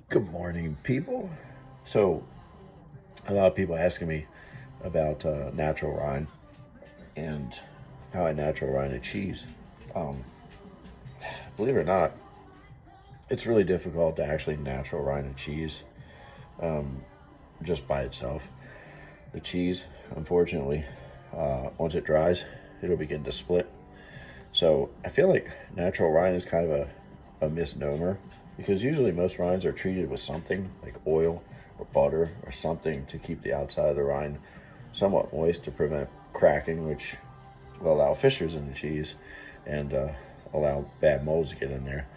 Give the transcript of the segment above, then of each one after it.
Good morning, people. So, a lot of people asking me about natural rind and how I natural rind a cheese. Um, Believe it or not, it's really difficult to actually natural rind a cheese um, just by itself. The cheese, unfortunately, once it dries, it'll begin to split. So, I feel like natural rind is kind of a misnomer because usually most rinds are treated with something like oil or butter or something to keep the outside of the rind somewhat moist to prevent cracking, which will allow fissures in the cheese and allow bad molds to get in there.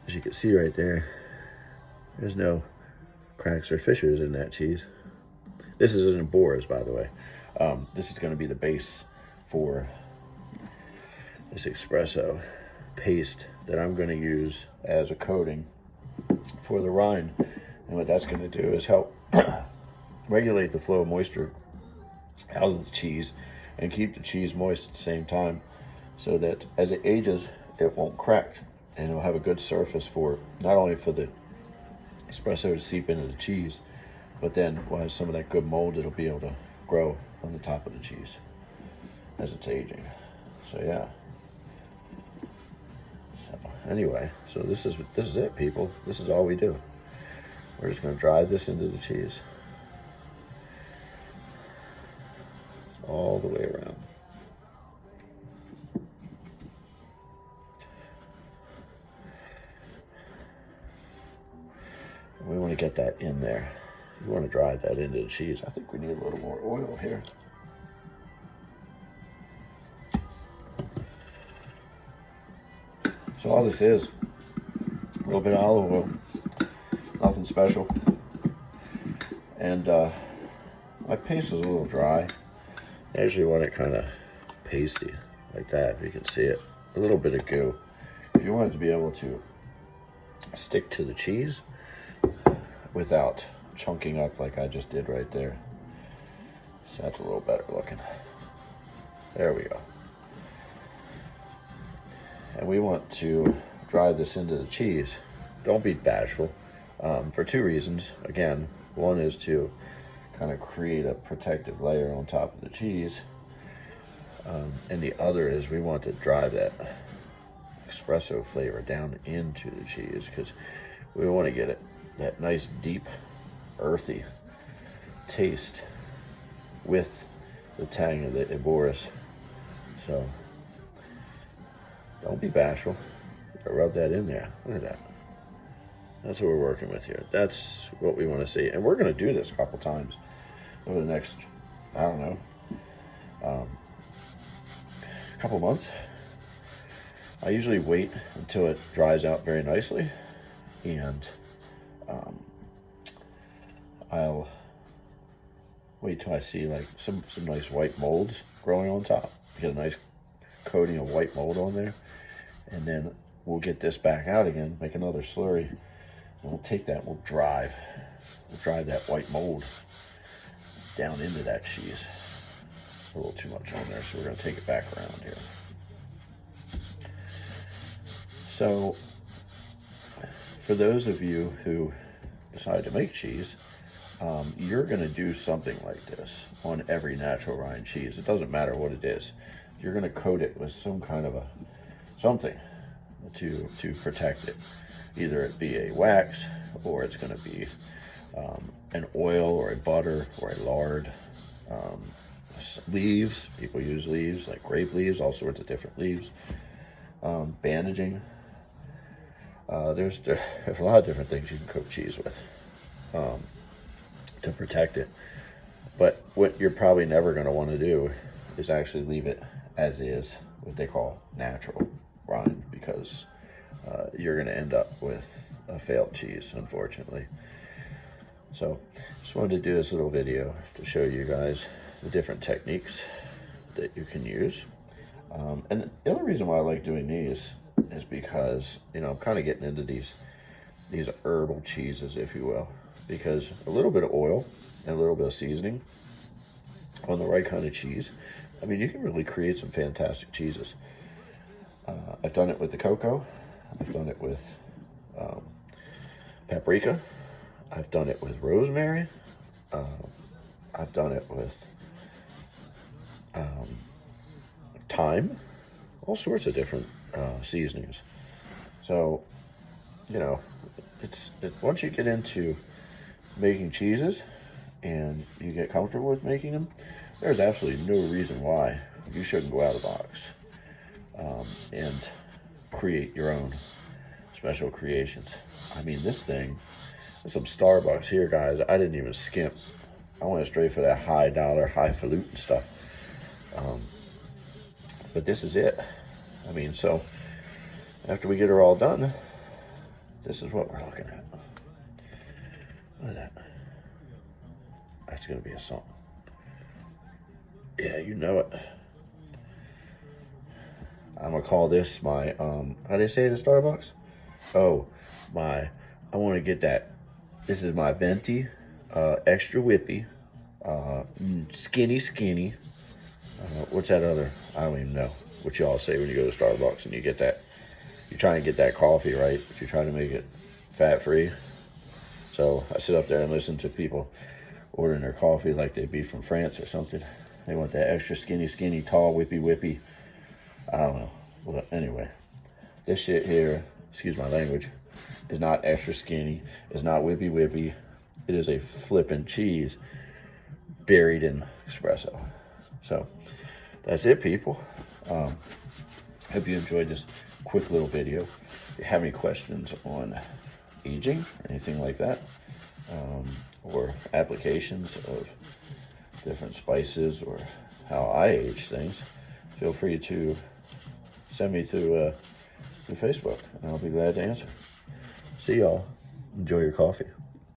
As you can see right there, there's no cracks or fissures in that cheese. This is an Boris, by the way. This is going to be the base for this espresso paste that I'm going to use as a coating for the rind. And what that's going to do is help regulate the flow of moisture out of the cheese and keep the cheese moist at the same time so that as it ages, it won't crack and it'll have a good surface for not only for the espresso to seep into the cheese, but then we'll have some of that good mold that'll be able to grow on the top of the cheese as it's aging. So yeah. Anyway, so this is it, people. This is all we do. We're just going to drive this into the cheese all the way around. And we want to get that in there. We want to drive that into the cheese. I think we need a little more oil here. So all this is a little bit of olive oil, nothing special. And my paste is a little dry. I usually want it kind of pasty like that, if you can see it. A little bit of goo. If you want it to be able to stick to the cheese without chunking up like I just did right there. So that's a little better looking. There we go. And we want to drive this into the cheese. Don't be bashful, for two reasons. Again, one is to kind of create a protective layer on top of the cheese. And the other is we want to drive that espresso flavor down into the cheese because we want to get it that nice, deep, earthy taste with the tang of the Boris. So don't be bashful. Rub that in there. Look at that. That's what we're working with here. That's what we want to see. And we're going to do this a couple times over the next, I don't know, couple months. I usually wait until it dries out very nicely. And I'll wait till I see like some nice white molds growing on top. Get a nice coating of white mold on there. And then we'll get this back out again, make another slurry, and we'll take that, we'll drive that white mold down into that cheese. A little too much on there, so we're going to take it back around here. So, for those of you who decide to make cheese, you're going to do something like this on every natural rind cheese. It doesn't matter what it is. You're going to coat it with some kind of something to protect it. Either it be a wax, or it's going to be an oil, or a butter, or a lard. Leaves, people use leaves like grape leaves, all sorts of different leaves. Bandaging. There's a lot of different things you can coat cheese with to protect it. But what you're probably never going to want to do is actually leave it as is, what they call natural rind, because you're going to end up with a failed cheese, unfortunately. So just wanted to do this little video to show you guys the different techniques that you can use. And the other reason why I like doing these is because, you know, I'm kind of getting into these herbal cheeses, if you will, because a little bit of oil and a little bit of seasoning on the right kind of cheese, I mean, you can really create some fantastic cheeses. I've done it with the cocoa. I've done it with paprika. I've done it with rosemary. I've done it with thyme, all sorts of different seasonings. So, you know, it's once you get into making cheeses and you get comfortable with making them, there's absolutely no reason why you shouldn't go out of the box and create your own special creations. I mean, this thing, some Starbucks here, guys. I didn't even skimp. I went straight for that high dollar, highfalutin stuff. But this is it. I mean, so after we get her all done, this is what we're looking at. Look at that. That's gonna be a song. Yeah, you know it. I'm gonna call this my, how do they say it at Starbucks? Oh, I wanna get that. This is my venti, extra whippy, skinny. What's that other? I don't even know what y'all say when you go to Starbucks and you get that. You try and get that coffee, right? But you try to make it fat-free. So I sit up there and listen to people ordering their coffee like they'd be from France or something. They want that extra skinny, tall, whippy. I don't know. Well, anyway, this shit here, excuse my language, is not extra skinny. It's not whippy. It is a flippin' cheese buried in espresso. So that's it, people. Hope you enjoyed this quick little video. If you have any questions on aging or anything like that, or applications of different spices or how I age things, feel free to send me to Facebook, and I'll be glad to answer. See y'all. Enjoy your coffee.